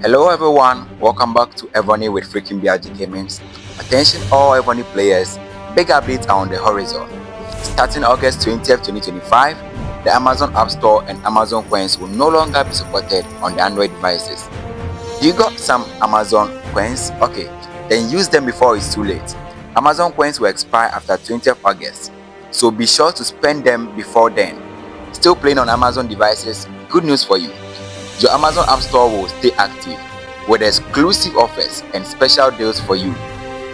Hello everyone, welcome back to Evony with freakinbrj Gamings. Attention all Evony players, big updates are on the horizon. Starting August 20th, 2025, the Amazon App Store and Amazon coins will no longer be supported on the Android devices. You got some Amazon coins? Okay, then use them before it's too late. Amazon coins will expire after 20th August, so be sure to spend them before then. Still playing on Amazon devices? Good news for you. Your Amazon App Store will stay active with exclusive offers and special deals for you.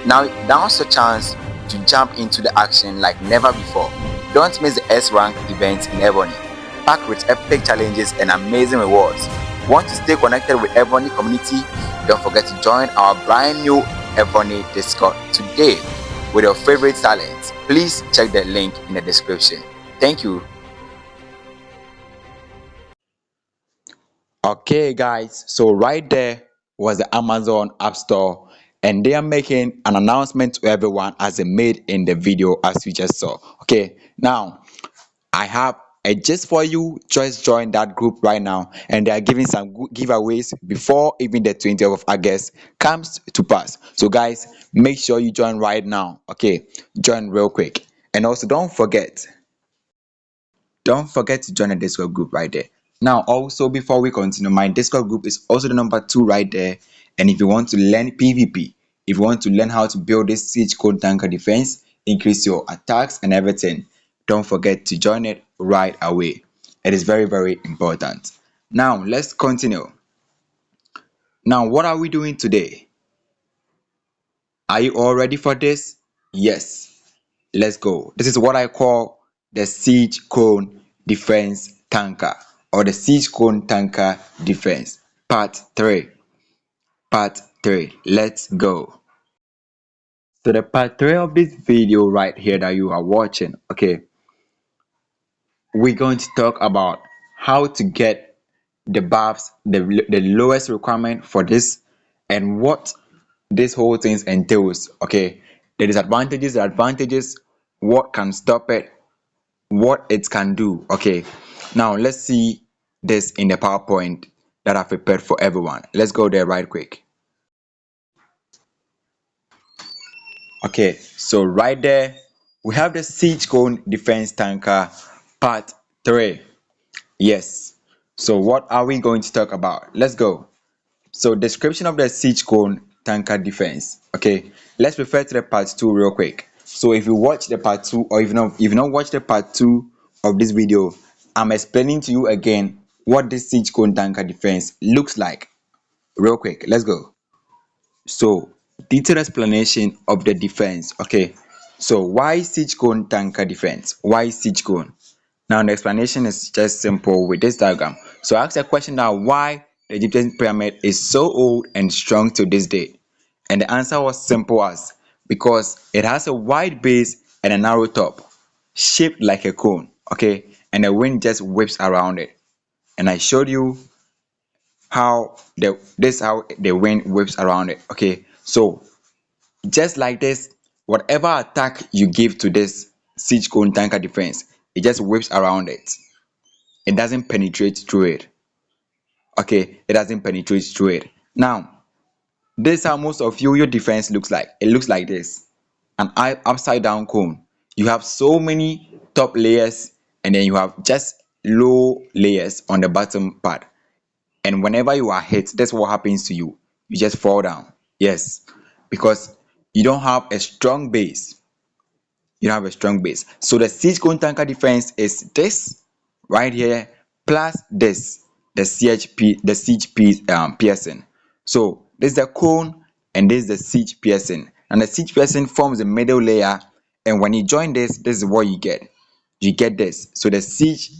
Now, now's your chance to jump into the action like never before. Don't miss the S-Rank event in Evony, packed with epic challenges and amazing rewards. Want to stay connected with Evony community? Don't forget to join our brand new Evony Discord today with your favorite talents. Please check the link in the description. Thank you. Okay guys, so right there was the Amazon App Store, and they are making an announcement to everyone as they made in the video as you just saw. Okay, now I have a gist for you. Just join that group right now, and they are giving some good giveaways before even the 20th of August comes to pass. So guys, make sure you join right now. Okay, join real quick, and also don't forget to join the Discord group right there. Now, also before we continue, my Discord group is also the number 2 right there. And if you want to learn PvP, if you want to learn how to build this siege code tanker defense, increase your attacks and everything, don't forget to join it right away. It is very, very important. Now, let's continue. Now, what are we doing today? Are you all ready for this? Yes. Let's go. This is what I call the siege cone defense tanker, or the siege cone tanker defense part 3. Let's go. So the part 3 of this video right here that you are watching, okay, we're going to talk about how to get the buffs, the lowest requirement for this, and what this whole thing entails. Okay, the disadvantages, the advantages, what can stop it, what it can do. Okay, now let's see this in the PowerPoint that I've prepared for everyone. Let's go there right quick. Okay, so right there we have the siege cone defense tanker part 3. Yes, so what are we going to talk about? Let's go. So description of the siege cone tanker defense. Okay, let's refer to the part 2 real quick. So if you watch the part 2, or if you not watch the part 2 of this video, I'm explaining to you again what this siege cone tanker defense looks like real quick. Let's go. So detailed explanation of the defense. Okay, so why siege cone tanker defense? Why siege cone? Now the explanation is just simple with this diagram. So I asked a question now, why the Egyptian pyramid is so old and strong to this day? And the answer was simple as because it has a wide base and a narrow top, shaped like a cone. Okay, and the wind just whips around it. And I showed you how the wind whips around it. Okay, so just like this, whatever attack you give to this siege cone tanker defense, it just whips around it. It doesn't penetrate through it. Okay, it doesn't penetrate through it. Now, this is how most of your defense looks like. It looks like this, an upside down cone. You have so many top layers, and then you have just low layers on the bottom part. And whenever you are hit, that's what happens to you. You just fall down. Yes, because you don't have a strong base. You don't have a strong base. So the siege cone tanker defense is this right here plus this, the siege piercing. So this is the cone, and this is the siege piercing. And the siege piercing forms the middle layer, and when you join this is what you get. You get this. So the siege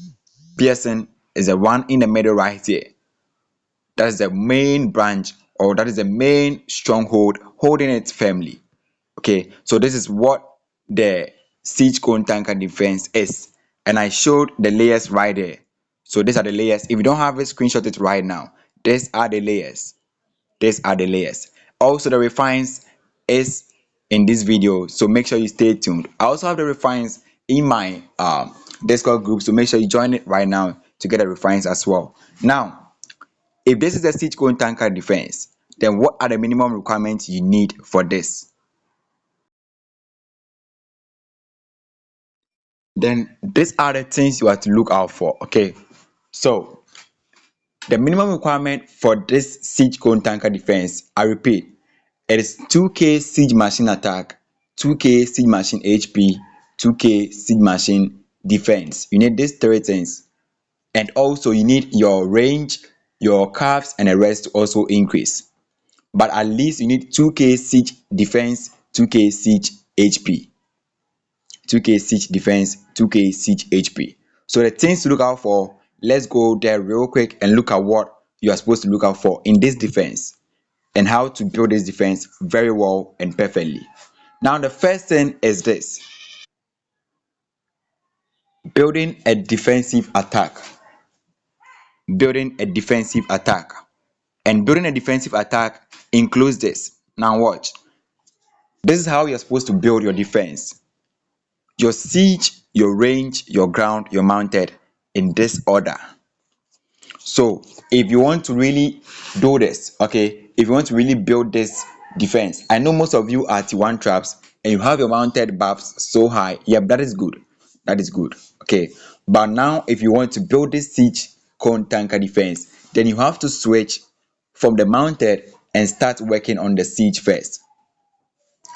piercing is the one in the middle right here. That is the main branch, or that is the main stronghold holding it firmly. Okay, so this is what the siege cone tanker defense is, and I showed the layers right there. So these are the layers. If you don't have it, screenshot it right now. These are the layers. Also the refines is in this video, so make sure you stay tuned. I also have the refines in my Discord group, so make sure you join it right now to get the refines as well. Now If this is a siege cone tanker defense, then what are the minimum requirements you need for this? Then these are the things you have to look out for. Okay, so the minimum requirement for this siege cone tanker defense, I repeat, it is 2k siege machine attack, 2k siege machine HP, 2k siege machine defense. You need these three things, and also you need your range, your caps and the rest to also increase, but at least you need 2k siege defense, 2k siege HP, 2k siege defense, 2k siege HP. So the things to look out for, let's go there real quick and look at what you are supposed to look out for in this defense and how to build this defense very well and perfectly. Now the first thing is this: building a defensive attack. Building a defensive attack. And building a defensive attack includes this. Now watch. This is how you're supposed to build your defense: your siege, your range, your ground, your mounted, in this order. So if you want to really do this, okay, if you want to really build this defense, I know most of you are T1 traps and you have your mounted buffs so high. Yep, that is good. That is good. Okay. But now if you want to build this siege cone tanker defense, then you have to switch from the mounted and start working on the siege first.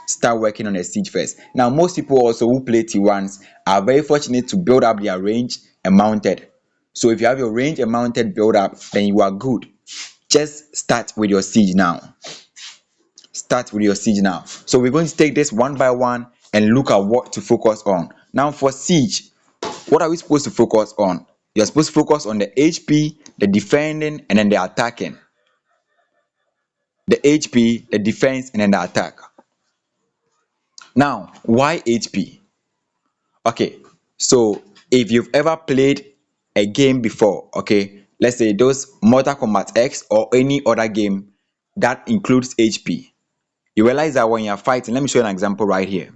Start working on the siege first. Now most people also who play T1s are very fortunate to build up their range and mounted. So if you have your range and mounted build up, then you are good. Just start with your siege now. Start with your siege now. So we're going to take this one by one and look at what to focus on. Now for siege, what are we supposed to focus on? You're supposed to focus on the HP, the defending, and then the attacking. The HP, the defense, and then the attack. Now, why HP? Okay, so if you've ever played a game before, okay, let's say those Mortal Kombat X or any other game that includes HP, you realize that when you're fighting, let me show you an example right here.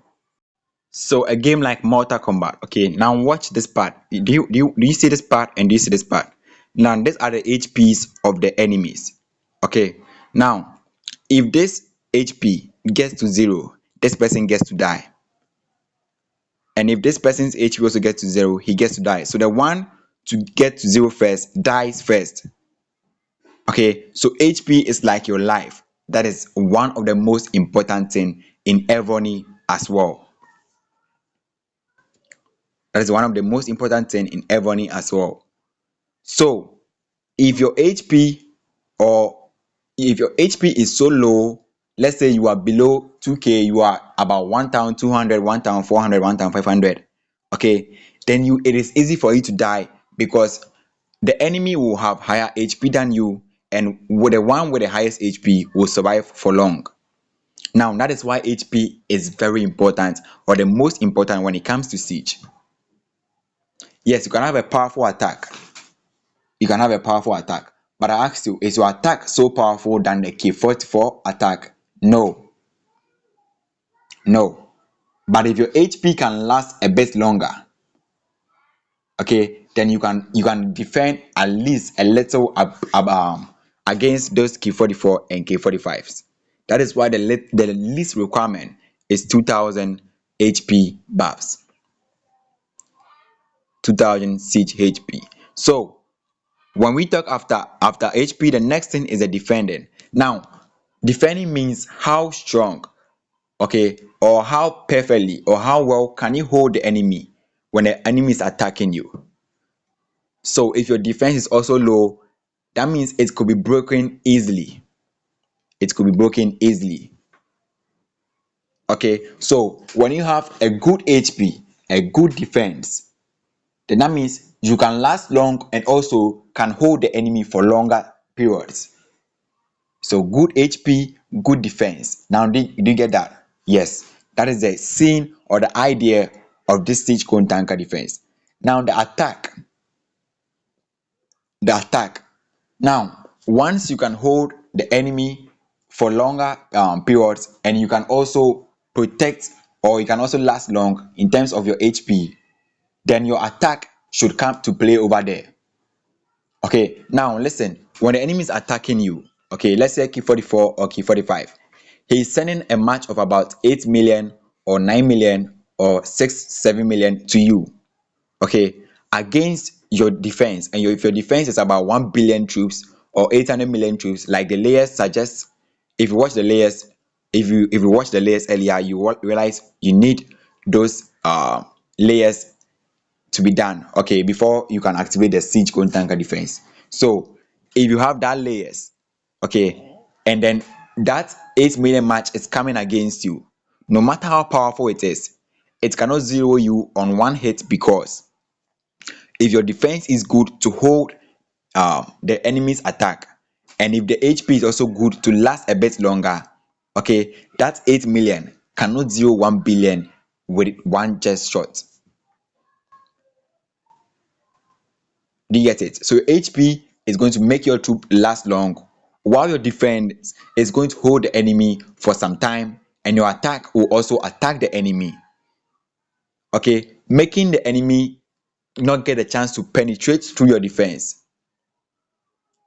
So a game like Mortal Kombat, okay, now watch this part. Do you see this part and do you see this part? Now these are the HPs of the enemies. Okay, now if this HP gets to 0, this person gets to die. And if this person's HP also gets to 0, he gets to die. So the one to get to 0 first dies first. Okay, so HP is like your life. That is one of the most important thing in Evony as well. That is one of the most important thing in Evony as well. So if your HP or if your HP is so low, let's say you are below 2k, you are about 1200, 1400, 1500, okay, then it is easy for you to die because the enemy will have higher HP than you, and the one with the highest HP will survive for long. Now that is why HP is very important, or the most important when it comes to siege. Yes, you can have a powerful attack, but I ask you, is your attack so powerful than the K44 attack? No. No. But if your HP can last a bit longer, okay, then you can defend at least a little against those K44 and K45s. That is why the least requirement is 2000 HP buffs. 2000 siege HP. So when we talk after HP, the next thing is the defending. Now defending means how strong, okay, or how perfectly or how well can you hold the enemy when the enemy is attacking you. So if your defense is also low, that means it could be broken easily. It could be broken easily. Okay, so when you have a good HP, a good defense, then that means you can last long and also can hold the enemy for longer periods. So good HP, good defense. Now do you get that? Yes, that is the scene or the idea of this siege cone tanker defense. Now the attack. Now once you can hold the enemy for longer periods, and you can also protect, or you can also last long in terms of your HP, then your attack should come to play over there. Okay, now listen, when the enemy is attacking you, okay, let's say key 44 or key 45, he's sending a match of about 8 million or 9 million or 6 7 million to you, okay, against your defense. And if your defense is about 1 billion troops or 800 million troops, like the layers suggest, if you watch the layers, if you watch the layers earlier, you realize you need those layers to be done, okay, before you can activate the siege cone tanker defense. So if you have that layers, okay, and then that 8 million match is coming against you, no matter how powerful it is, it cannot zero you on one hit, because if your defense is good to hold the enemy's attack, and if the HP is also good to last a bit longer, okay, that 8 million cannot zero 1 billion with one just shot. Do you get it? So your HP is going to make your troop last long, while your defense is going to hold the enemy for some time, and your attack will also attack the enemy, okay, making the enemy not get a chance to penetrate through your defense,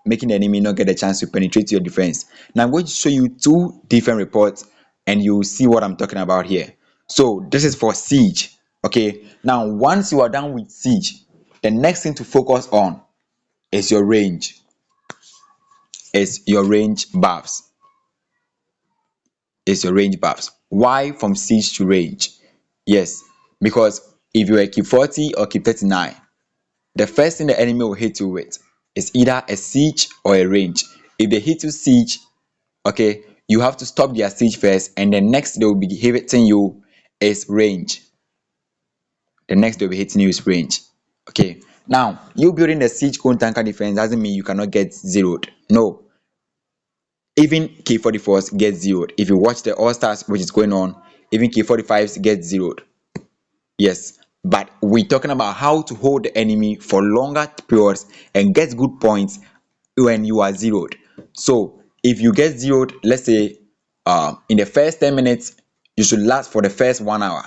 making the enemy not get a chance to penetrate your defense. Now I'm going to show you two different reports, and you will see what I'm talking about here. So this is for siege, okay. Now once you are done with siege, the next thing to focus on is your range, buffs, is your range buffs. Why from siege to range? Yes, because if you are keep 40 or keep 39, the first thing the enemy will hit you with is either a siege or a range. If they hit you siege, okay, you have to stop their siege first, and the next they will be hitting you is range. The next they'll be hitting you is range. Okay, now you building the siege cone tanker defense doesn't mean you cannot get zeroed. No, even K44s get zeroed. If you watch the All Stars which is going on, even K45s get zeroed. Yes, but we're talking about how to hold the enemy for longer periods and get good points when you are zeroed. So if you get zeroed, let's say in the first 10 minutes, you should last for the first 1 hour.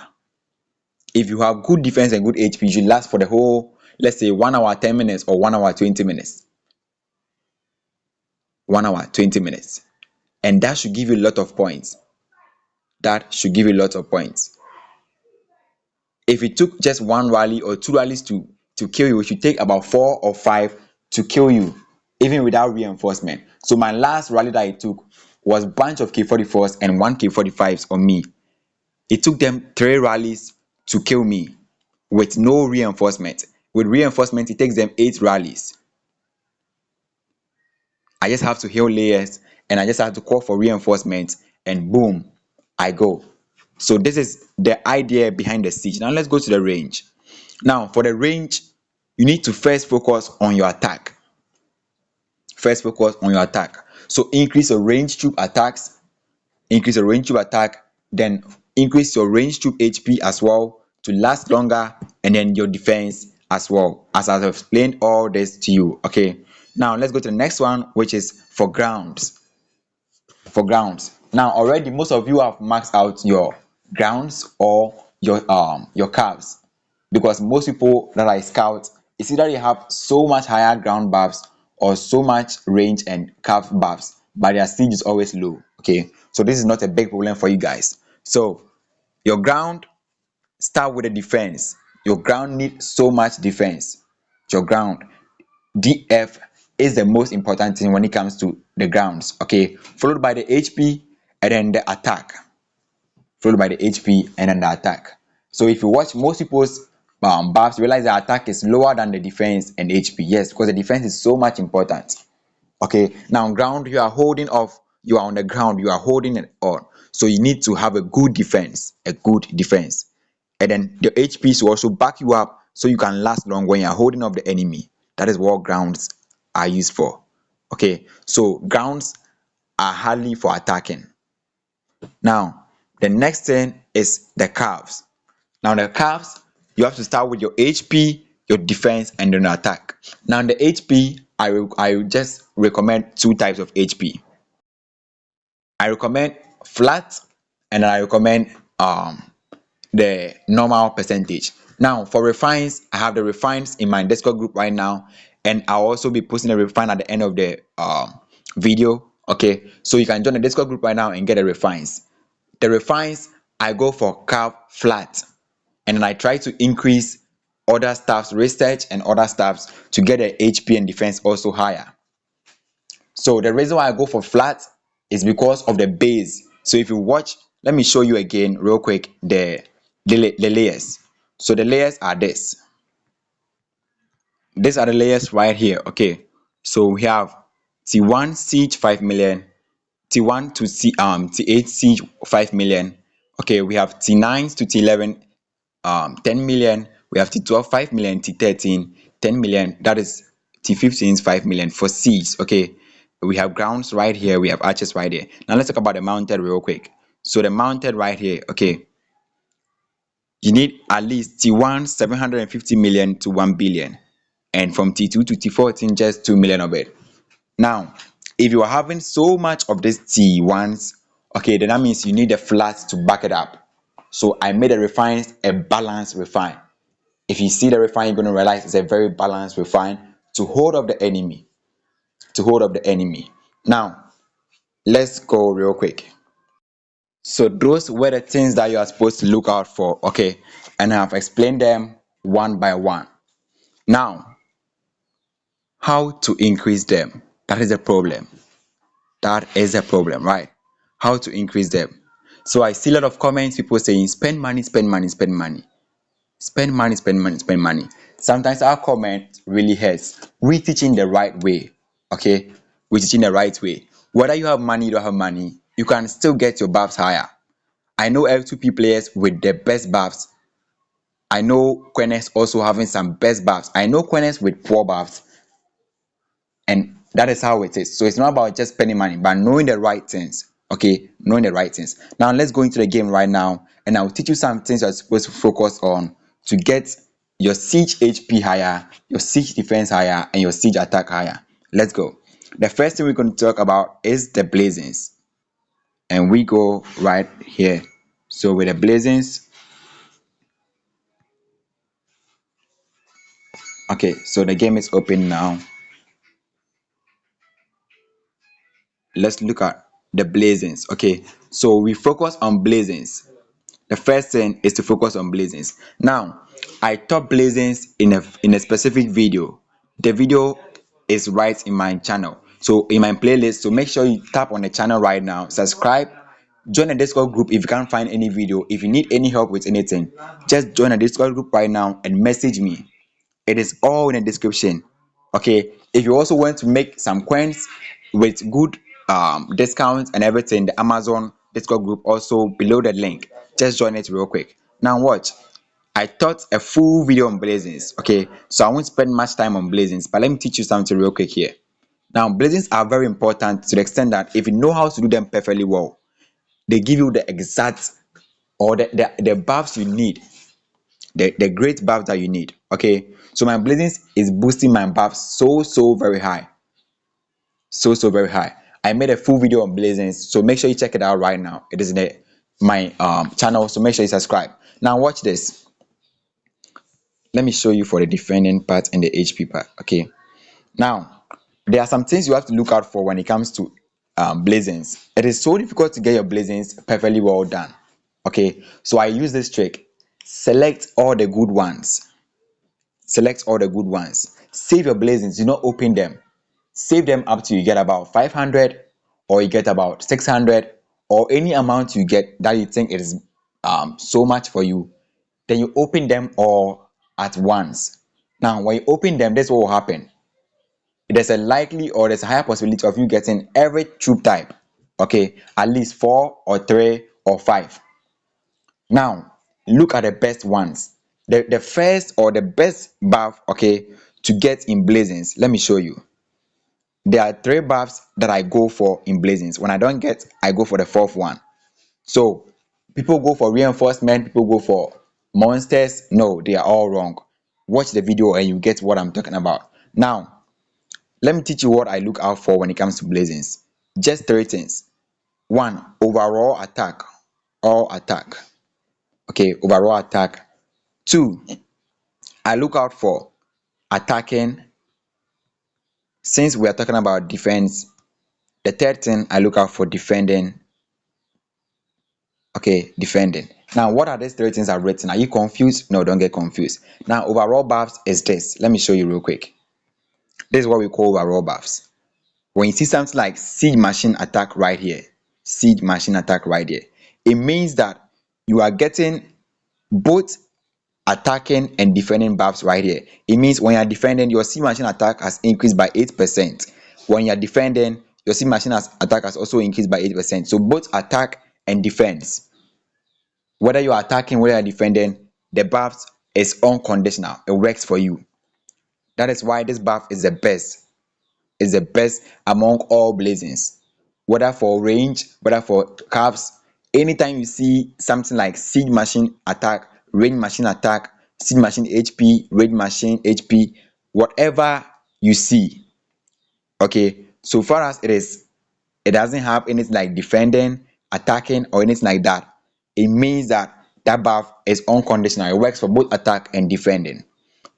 If you have good defense and good HP, you should last for the whole, let's say 1 hour 10 minutes or 1 hour 20 minutes. 1 hour 20 minutes. And that should give you a lot of points. That should give you a lot of points. If it took just one rally or two rallies to kill you, it should take about 4 or 5 to kill you, even without reinforcement. So my last rally that I took was a bunch of K44s and one K45s on me. It took them 3 rallies to kill me with no reinforcement. With reinforcement, it takes them 8 rallies. I just have to heal layers, and I just have to call for reinforcement, and boom, I go. So this is the idea behind the siege. Now let's go to the range. Now for the range, you need to first focus on your attack. First focus on your attack. So increase your range troop attacks, increase your range troop attack, then increase your range troop HP as well to last longer, and then your defense as well, as I've explained all this to you. Okay, now let's go to the next one, which is for grounds. For grounds, now already most of you have maxed out your grounds or your calves, because most people that are scouts, it's either they have so much higher ground buffs or so much range and calf buffs, but their siege is always low. Okay, so this is not a big problem for you guys. So your ground, start with the defense. Your ground needs so much defense. Your ground, DF, is the most important thing when it comes to the grounds, okay, followed by the HP, and then the attack, followed by the HP and then the attack. So if you watch most people's buffs, you realize the attack is lower than the defense and HP. Yes, because the defense is so much important. Okay, now ground, you are holding off, you are on the ground, you are holding it on, so you need to have a good defense, and then the HPs will also back you up so you can last long when you are holding off the enemy. That is what grounds are used for. Okay, so grounds are hardly for attacking. Now the next thing is the calves. Now the calves, you have to start with your HP, your defense, and then attack. Now the HP, I just recommend 2 types of HP. I recommend flat, and I recommend the normal percentage. Now for refines, I have the refines in my Discord group right now, and I'll also be posting a refine at the end of the video. Okay, so you can join the Discord group right now and get the refines. The refines, I go for curve flat, and then I try to increase other stuff's research and other stuffs to get the HP and defense also higher. So the reason why I go for flat is because of the base. So if you watch, let me show you again real quick the layers. So the layers are this. These are the layers right here. Okay, so we have T1 siege 5 million, T1 to T8 siege 5 million. Okay, we have T9 to T11 10 million. We have T12 5 million, T13 10 million. That is T15 is 5 million for siege. Okay, we have grounds right here, we have archers right here. Now let's talk about the mounted real quick. So the mounted right here, okay, you need at least T1 750 million to 1 billion, and from T2 to T14 just 2 million of it. Now if you are having so much of these T1s, okay, then that means you need the flats to back it up. So I made the refines a balanced refine. If you see the refine, you're going to realize it's a very balanced refine to hold up the enemy, to hold up the enemy. Now let's go real quick. So those were the things that you are supposed to look out for, okay, and I've explained them one by one. Now how to increase them, that is the problem. That is a problem, right? How to increase them. So I see a lot of comments, people saying spend money, spend money, spend money, spend money, spend money, spend money. Sometimes our comment really hurts. We teaching the right way, okay? We're teaching the right way. Whether you have money, you don't have money, you can still get your buffs higher. I know L2P players with the best buffs. I know Quenes also having some best buffs. I know Quenes with poor buffs, and that is how it is. So it's not about just spending money, but knowing the right things. Okay, knowing the right things. Now let's go into the game right now, and I'll teach you some things you're supposed to focus on to get your siege HP higher, your siege defense higher, and your siege attack higher. Let's go. The first thing we're going to talk about is the blazings, and we go right here. So with the blazings, okay, so the game is open now. Let's look at the blazings. Okay, so we focus on blazings. The first thing is to focus on blazings. Now I taught blazings in a specific video. The video is right in my channel, so in my playlist. So make sure you tap on the channel right now, subscribe, join the Discord group. If you can't find any video, if you need any help with anything, just join the Discord group right now and message me. It is all in the description. Okay, if you also want to make some coins with good discounts and everything, the Amazon Discord group also below the link. Just join it real quick. Now watch, I taught a full video on blazings. Okay, so I won't spend much time on blazings, but let me teach you something real quick here. Now blazings are very important to the extent that if you know how to do them perfectly well, they give you the exact or the buffs you need, the great buff that you need. Okay, so my blazings is boosting my buff so very high, so very high. I made a full video on blazings, so make sure you check it out right now. It is in my channel, so make sure you subscribe. Now watch this. Let me show you for the defending part and the HP part. Okay, now there are some things you have to look out for when it comes to blazings. It is so difficult to get your blazings perfectly well done. Okay, so I use this trick. Select all the good ones, select all the good ones, save your blazings, do not open them. Save them up to you get about 500, or you get about 600, or any amount you get that you think it is so much for you. Then you open them all at once. Now when you open them, this what will happen. There's a likely or there's a higher possibility of you getting every troop type. Okay, at least 4 or 3 or 5. Now look at the best ones. The first or the best buff, okay, to get in blazings. Let me show you. There are 3 buffs that I go for in blazings. When I don't get, I go for the 4th one. So people go for reinforcement, people go for monsters. No, they are all wrong. Watch the video and you get what I'm talking about. Now let me teach you what I look out for when it comes to blazings. Just 3 things. 1, overall attack, all attack. Okay, overall attack. 2, I look out for attacking since we are talking about defense, the third thing I look out for defending. Okay, defending. Now, what are these three things I've written? Are you confused? No, don't get confused. Now, overall buffs is this. Let me show you real quick. This is what we call overall buffs. When you see something like siege machine attack right here, siege machine attack right here, it means that you are getting both attacking and defending buffs right here. It means when you are defending, your siege machine attack has increased by 8%. When you are defending, your siege machine attack has also increased by 8%. So both attack and defense, whether you are attacking, whether you are defending, the buff is unconditional. It works for you. That is why this buff is the best. Is the best among all blazings. Whether for range, whether for caps, anytime you see something like siege machine attack, range machine attack, siege machine HP, range machine HP, whatever you see, okay, so far as it doesn't have anything like defending, attacking, or anything like that, it means that that buff is unconditional. It works for both attack and defending.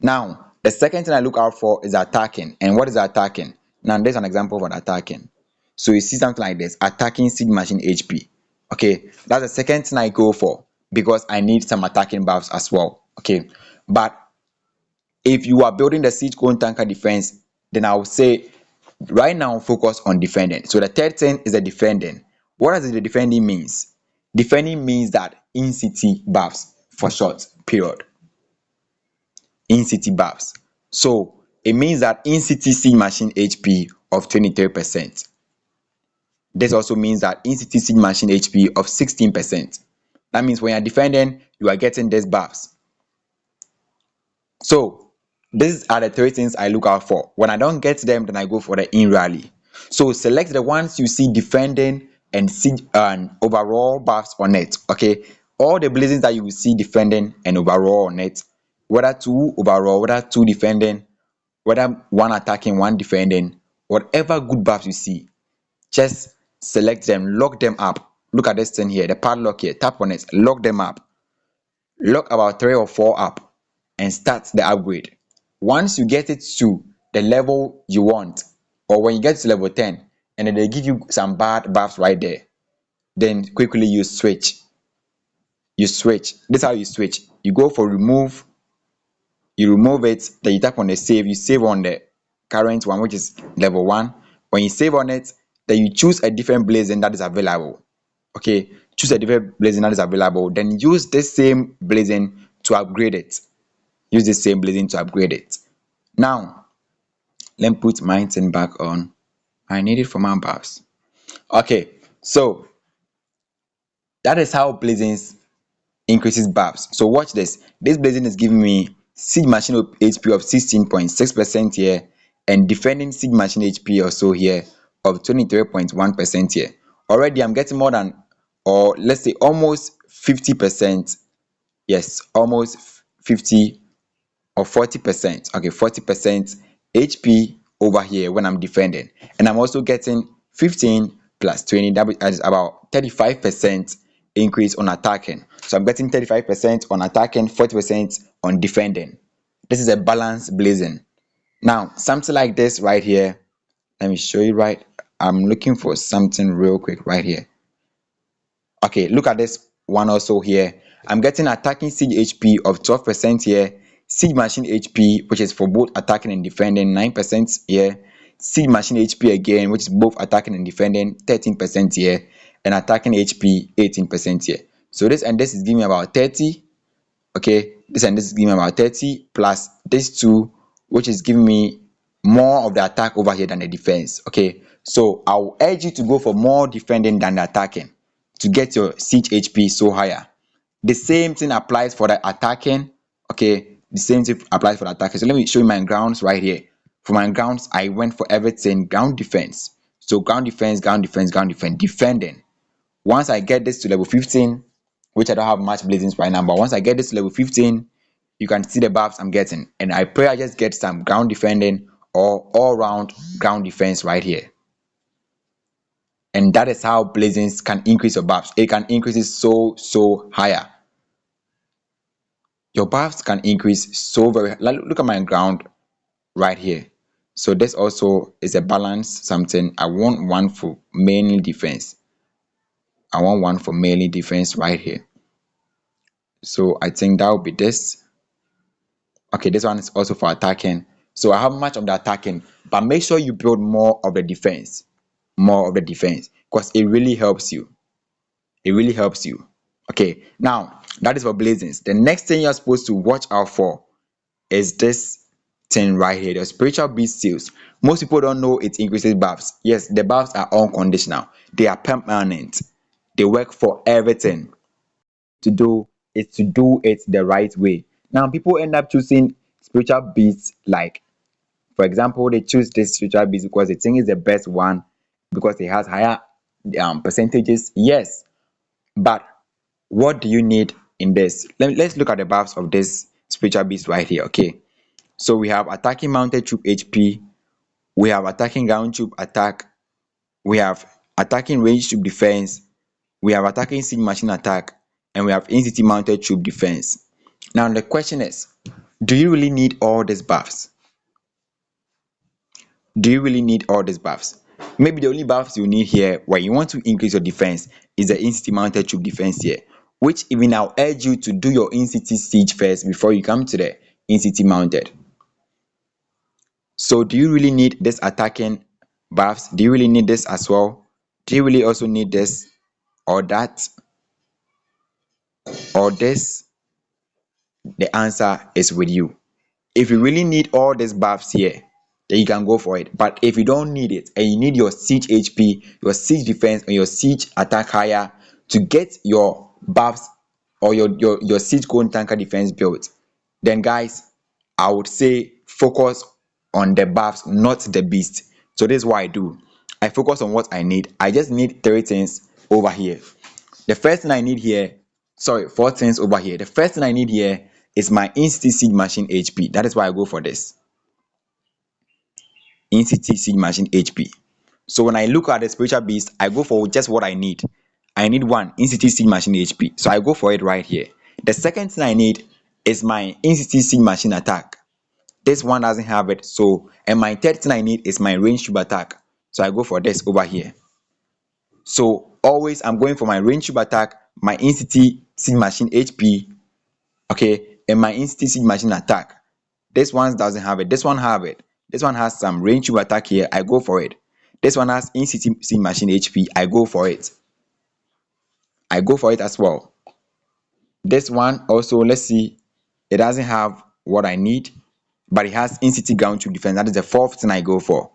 Now, the second thing I look out for is attacking. And what is attacking? Now, there's an example of an attacking. So you see something like this, attacking siege machine HP. Okay, that's the second thing I go for because I need some attacking buffs as well. Okay, but if you are building the siege cone tanker defense, then I would say right now focus on defending. So the third thing is the defending. What does the defending means? Defending means that in city buffs for short period. In city buffs. So it means that in city siege machine HP of 23%. This also means that in city siege machine HP of 16%. That means when you're defending, you are getting these buffs. So these are the three things I look out for. When I don't get them, then I go for the in rally. So select the ones you see defending and siege and overall buffs on it. Okay, all the blazings that you will see defending and overall on it, whether two overall, whether two defending, whether one attacking, one defending, whatever good buffs you see, just select them, lock them up. Look at this thing here, the padlock here, tap on it, lock them up. Lock about 3 or 4 up and start the upgrade. Once you get it to the level you want, or when you get to level 10 and then they give you some bad buffs right there, then quickly you switch. This is how you switch. You go for remove, you remove it, then you tap on the save, you save on the current one, which is level 1. When you save on it, then you choose a different blazing that is available. Okay, choose a different blazing that is available, then use this same blazing to upgrade it. Use the same blazing to upgrade it. Now, let me put my thing back on. I need it for my buffs. Okay, so that is how blazings increases buffs. So watch this. This blazing is giving me siege machine HP of 16.6% here and defending siege machine HP also here of 23.1% here. Already I'm getting more than, or let's say almost 50%. Yes, almost 50 or 40%. Okay, 40% HP over here when I'm defending. And I'm also getting 15 plus 20, that is about 35% increase on attacking. So I'm getting 35% on attacking, 40% on defending. This is a balanced blazing. Now, something like this right here, let me show you right. I'm looking for something real quick right here. Okay, look at this one also here. I'm getting attacking siege HP of 12% here, siege machine HP, which is for both attacking and defending, 9% here, siege machine HP again, which is both attacking and defending, 13% here, and attacking HP 18% here. So this and this is giving me about 30. Okay, this and this is giving me about 30 plus this two, which is giving me more of the attack over here than the defense. Okay, so I will urge you to go for more defending than the attacking to get your siege HP so higher. The same thing applies for the attacking. Okay, the same thing applies for the attacking. So let me show you my grounds right here. For my grounds, I went for everything ground defense. So ground defense, ground defense, ground defense, defending. Once I get this to level 15, which I don't have much blazings right now, but once I get this to level 15, you can see the buffs I'm getting. And I pray I just get some ground defending or all round ground defense right here. And that is how blazings can increase your buffs. It can increase it so higher. Your buffs can increase so very. Look at my ground right here. So this also is a balance something. I want one for mainly defense. I want one for mainly defense right here. So I think that would be this. Okay, this one is also for attacking. So I have much of the attacking, but make sure you build more of the defense. More of the defense. Because it really helps you. It really helps you. Okay, now that is for blazings. The next thing you're supposed to watch out for is this thing right here, the spiritual beast seals. Most people don't know it increases buffs. Yes, the buffs are unconditional, they are permanent, they work for everything. To do is to do it the right way. Now people end up choosing spiritual beasts, like for example they choose this spiritual beast because they think it's the best one because it has higher percentages. Yes, but what do you need in this? Let's look at the buffs of this spiritual beast right here. Okay, so we have attacking mounted troop HP, we have attacking ground troop attack, we have attacking ranged troop defense, we have attacking siege machine attack, and we have in-city mounted troop defense. Now the question is, do you really need all these buffs? Do you really need all these buffs? Maybe the only buffs you need here where you want to increase your defense is the in-city mounted troop defense here, which even I'll urge you to do your in-city siege first before you come to the in-city mounted. So do you really need this attacking buffs? Do you really need this as well? Do you really also need this or that or this? The answer is with you. If you really need all these buffs here, then you can go for it. But if you don't need it and you need your siege HP, your siege defense, and your siege attack higher to get your buffs or your siege cone tanker defense built, then guys, I would say focus on the buffs, not the beast. So this is what I do. I focus on what I need. I just need three things over here. The first thing I need here, sorry, four things over here. The first thing I need here is my in-city siege machine HP. That is why I go for this. In-city siege machine HP. So when I look at the spiritual beast, I go for just what I need. I need one in-city siege machine HP. So I go for it right here. The second thing I need is my in-city siege machine attack. This one doesn't have it. So, and my third thing I need is my range tube attack. So I go for this over here. So always I'm going for my range tube attack, my in-city siege machine HP, okay, and my in-city siege machine attack. This one doesn't have it. This one have it. This one has some range tube attack here. I go for it. This one has in-city siege machine HP. I go for it. I go for it as well. This one also, let's see, it doesn't have what I need, but it has in-city ground tube defense. That is the fourth thing I go for.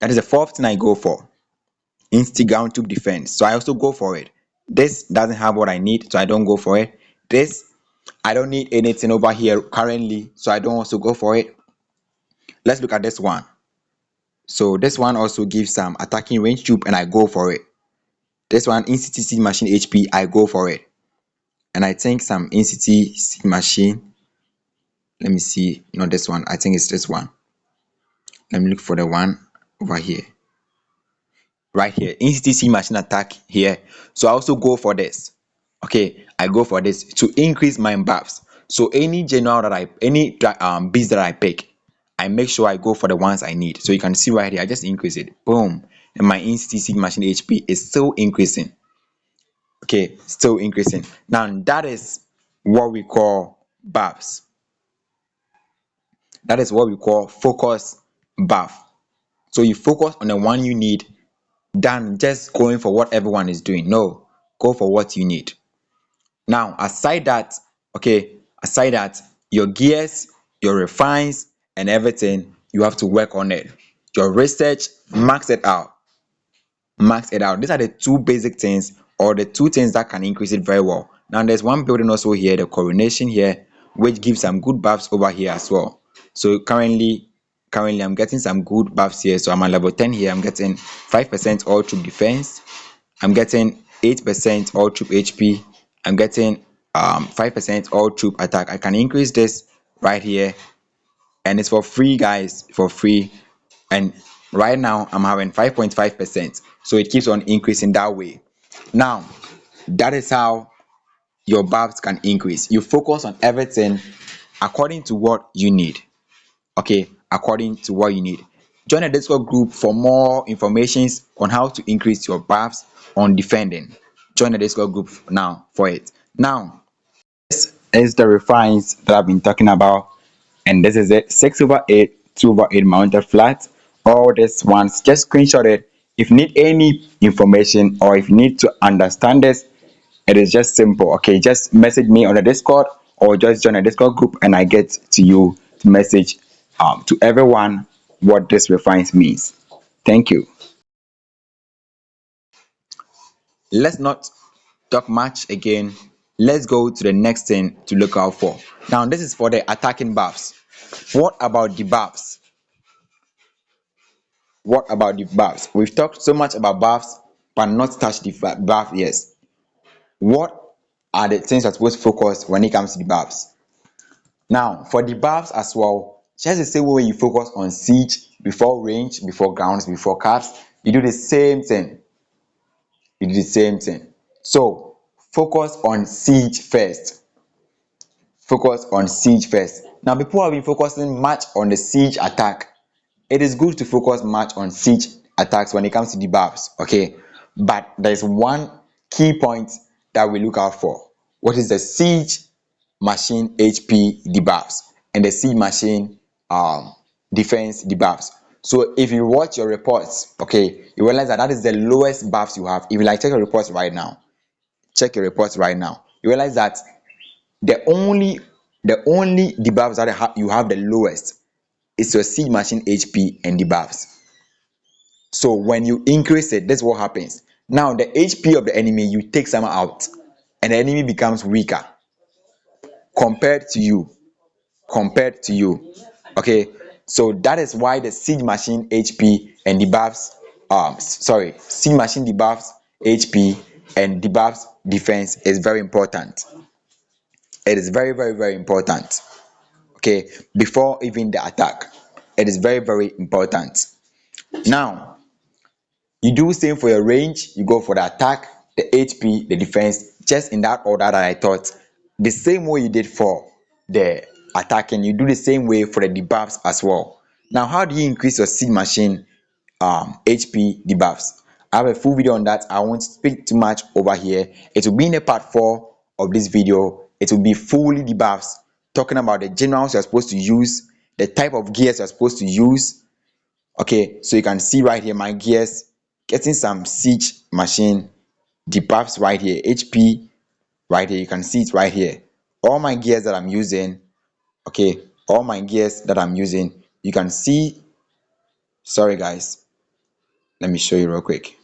That is the fourth thing I go for. In-city ground tube defense. So I also go for it. This doesn't have what I need, so I don't go for it. This, I don't need anything over here currently, so I don't also go for it. Let's look at this one. So this one also gives some attacking range tube and I go for it. This one in-city siege machine HP, I go for it. And I think some in-city siege machine, let me see, not this one, I think it's this one. Let me look for the one over here. Right here, in-city siege machine attack here. So I also go for this. Okay, I go for this to increase my buffs. So any general that any beast that I pick, I make sure I go for the ones I need. So you can see right here, I just increase it. Boom. And my in-city siege machine HP is still increasing. Okay, still increasing. Now that is what we call buffs. That is what we call focus buff. So you focus on the one you need than just going for what everyone is doing. No, go for what you need. Now aside that, okay, aside that, your gears, your refines and everything, you have to work on it. Your research, max it out. Max it out. These are the two basic things or the two things that can increase it very well. Now there's one building also here, the coronation here, which gives some good buffs over here as well. So currently I'm getting some good buffs here. So I'm at level 10 here. I'm getting 5% all troop defense. I'm getting 8% all troop HP. I'm getting 5% all troop attack. I can increase this right here, and it's for free, guys, for free. And right now I'm having 5.5%, so it keeps on increasing that way. Now that is how your buffs can increase. You focus on everything according to what you need. Okay, according to what you need. Join the Discord group for more information on how to increase your buffs on defending. Join the Discord group now for it. Now, this is the refines that I've been talking about, and this is it: 6/8, 2/8 mounted flat. All these ones, just screenshot it. If you need any information or if you need to understand this, it is just simple. Okay, just message me on the Discord or just join a Discord group and I get to you to message to everyone what this refines means. Thank you. Let's not talk much again. Let's go to the next thing to look out for. Now, this is for the attacking buffs. What about the buffs? What about the buffs? We've talked so much about buffs, but not touched the buff yet. What are the things we're supposed to focus when it comes to the buffs? Now, for the buffs as well, just the same way you focus on siege before range, before grounds, before caps, you do the same thing. You do the same thing. So, focus on siege first. Focus on siege first. Now, people have been focusing much on the siege attack. It is good to focus much on siege attacks when it comes to debuffs, okay? But there's one key point that we look out for. What is the siege machine HP debuffs and the siege machine defense debuffs? So if you watch your reports, okay, you realize that that is the lowest buffs you have. If you like check your reports right now, check your reports right now. You realize that the only debuffs that you have the lowest is your siege machine HP and debuffs. So when you increase it, this is what happens. Now the HP of the enemy, you take some out and the enemy becomes weaker compared to you. Okay, so that is why the siege machine HP and debuffs siege machine debuffs HP and debuffs defense is very important. It is very, very, very important. Okay, before even the attack, it is very, very important. Now you do same for your range. You go for the attack, the HP, the defense, just in that order that I thought. The same way you did for the attacking, you do the same way for the debuffs as well. Now, how do you increase your siege machine HP debuffs? I have a full video on that. I won't speak too much over here. It will be in the part 4 of this video. It will be fully debuffs, talking about the generals you're supposed to use, the type of gears you're supposed to use. Okay, so you can see right here my gears, getting some siege machine debuffs right here, HP right here. You can see it right here. All my gears that I'm using, okay, all my gears that I'm using, you can see. Sorry guys, let me show you real quick.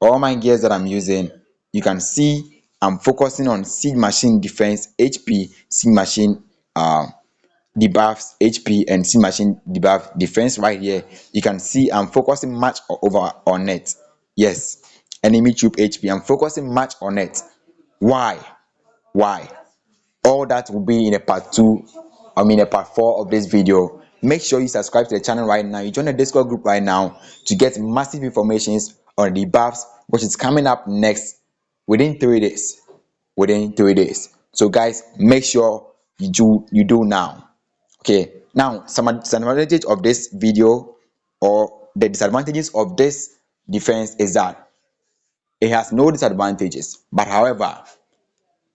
All my gears that I'm using, you can see I'm focusing on siege machine defense HP, siege machine debuffs HP, and siege machine debuff defense right here. You can see I'm focusing much over on it. Yes, enemy troop HP, I'm focusing much on it. Why? All that will be in a part 2, a part 4 of this video. Make sure you subscribe to the channel right now. You join the Discord group right now to get massive information on the buffs, which is coming up next within 3 days. So guys, make sure you do now. Okay, now some advantage of this video, or the disadvantages of this defense, is that it has no disadvantages, but however,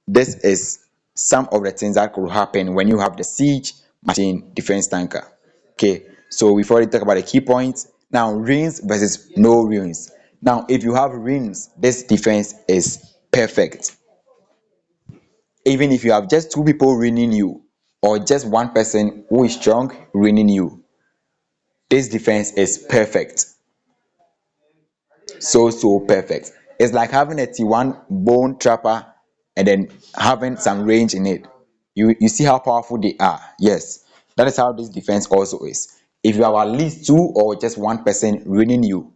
this is some of the things that could happen when you have the siege machine defense tanker. Okay, so we've already talked about the key points. Now, runes versus no runes. Now, if you have runes, this defense is perfect. Even if you have just 2 people ruining you, or just 1 person who is strong ruining you, this defense is perfect. So perfect. It's like having a T1 bone trapper and then having some range in it. You see how powerful they are. Yes, that is how this defense also is. If you have at least 2 or just 1 person ruining you,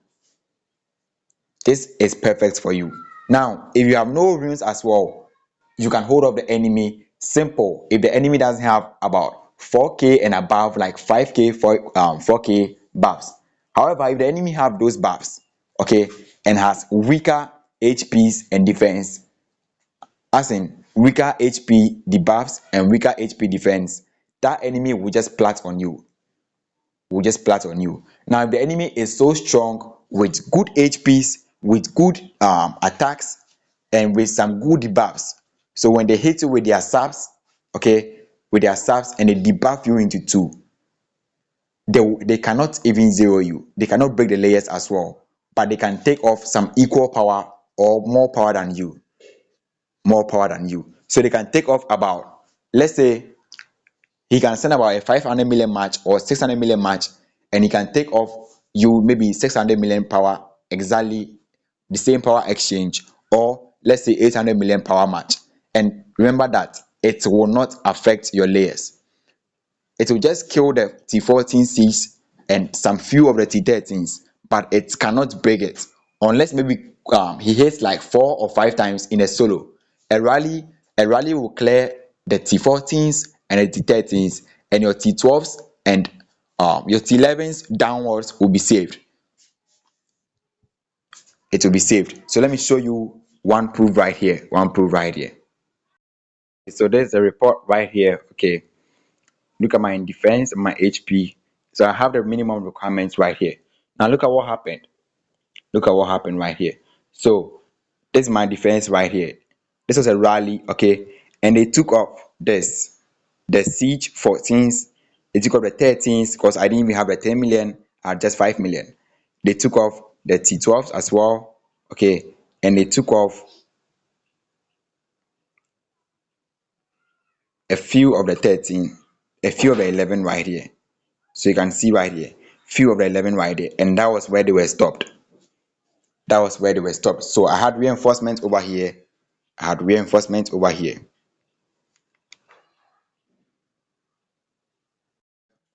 this is perfect for you. Now, if you have no runes as well, you can hold up the enemy simple. If the enemy doesn't have about 4k and above, like 5k 4k buffs. However, if the enemy have those buffs, okay, and has weaker HPs and defense, as in weaker HP debuffs and weaker HP defense, that enemy will just plat on you. will just plat on you. Now if the enemy is so strong with good HPs, with good attacks, and with some good debuffs, so when they hit you with their subs, okay, with their subs and they debuff you into 2, they cannot even zero you, they cannot break the layers as well, but they can take off some equal power or more power than you, more power than you. So they can take off about, let's say he can send about a 500 million match or 600 million match, and he can take off you maybe 600 million power, exactly the same power exchange, or let's say 800 million power match. And remember that it will not affect your layers. It will just kill the T14 sieges and some few of the T13s, but it cannot break it unless maybe he hits like 4 or 5 times in a solo. A rally will clear the T14s and the T13s, and your T12s and your T11s downwards will be saved. It will be saved. So let me show you one proof right here. One proof right here. So there's a report right here. Okay, look at my defense and my HP. So I have the minimum requirements right here. Now look at what happened. Look at what happened right here. So this is my defense right here. This was a rally, okay, and they took off this, the siege 14s. They took off the 13s because I didn't even have the 10 million. I had just 5 million. They took off the T12s as well, okay, and they took off a few of the 13, a few of the 11 right here. So you can see right here, few of the 11 right there, and that was where they were stopped. That was where they were stopped. So I had reinforcement over here. I had reinforcement over here.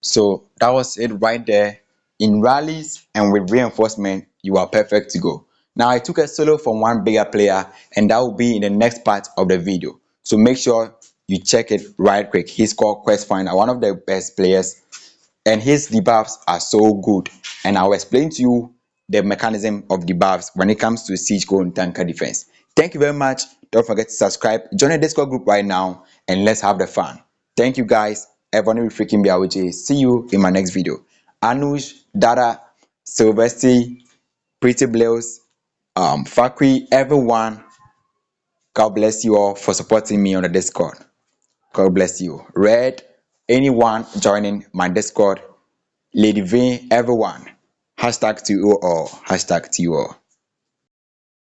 So that was it right there. In rallies and with reinforcement, you are perfect to go. Now I took a solo from one bigger player, and that will be in the next part of the video. So make sure you check it right quick. He's called Quest Finder, one of the best players, and his debuffs are so good, and I'll explain to you the mechanism of debuffs when it comes to siege cone tanker defense. Thank you very much. Don't forget to subscribe, join the Discord group right now, and let's have the fun. Thank you guys. Evonywithfreakinbrj. See you in my next video. Anush, Dada, Sylvester, Pretty Blails, Fakri, everyone, God bless you all for supporting me on the Discord. God bless you. Red, anyone joining my Discord, Lady V, everyone. Hashtag to you all. Hashtag to you all.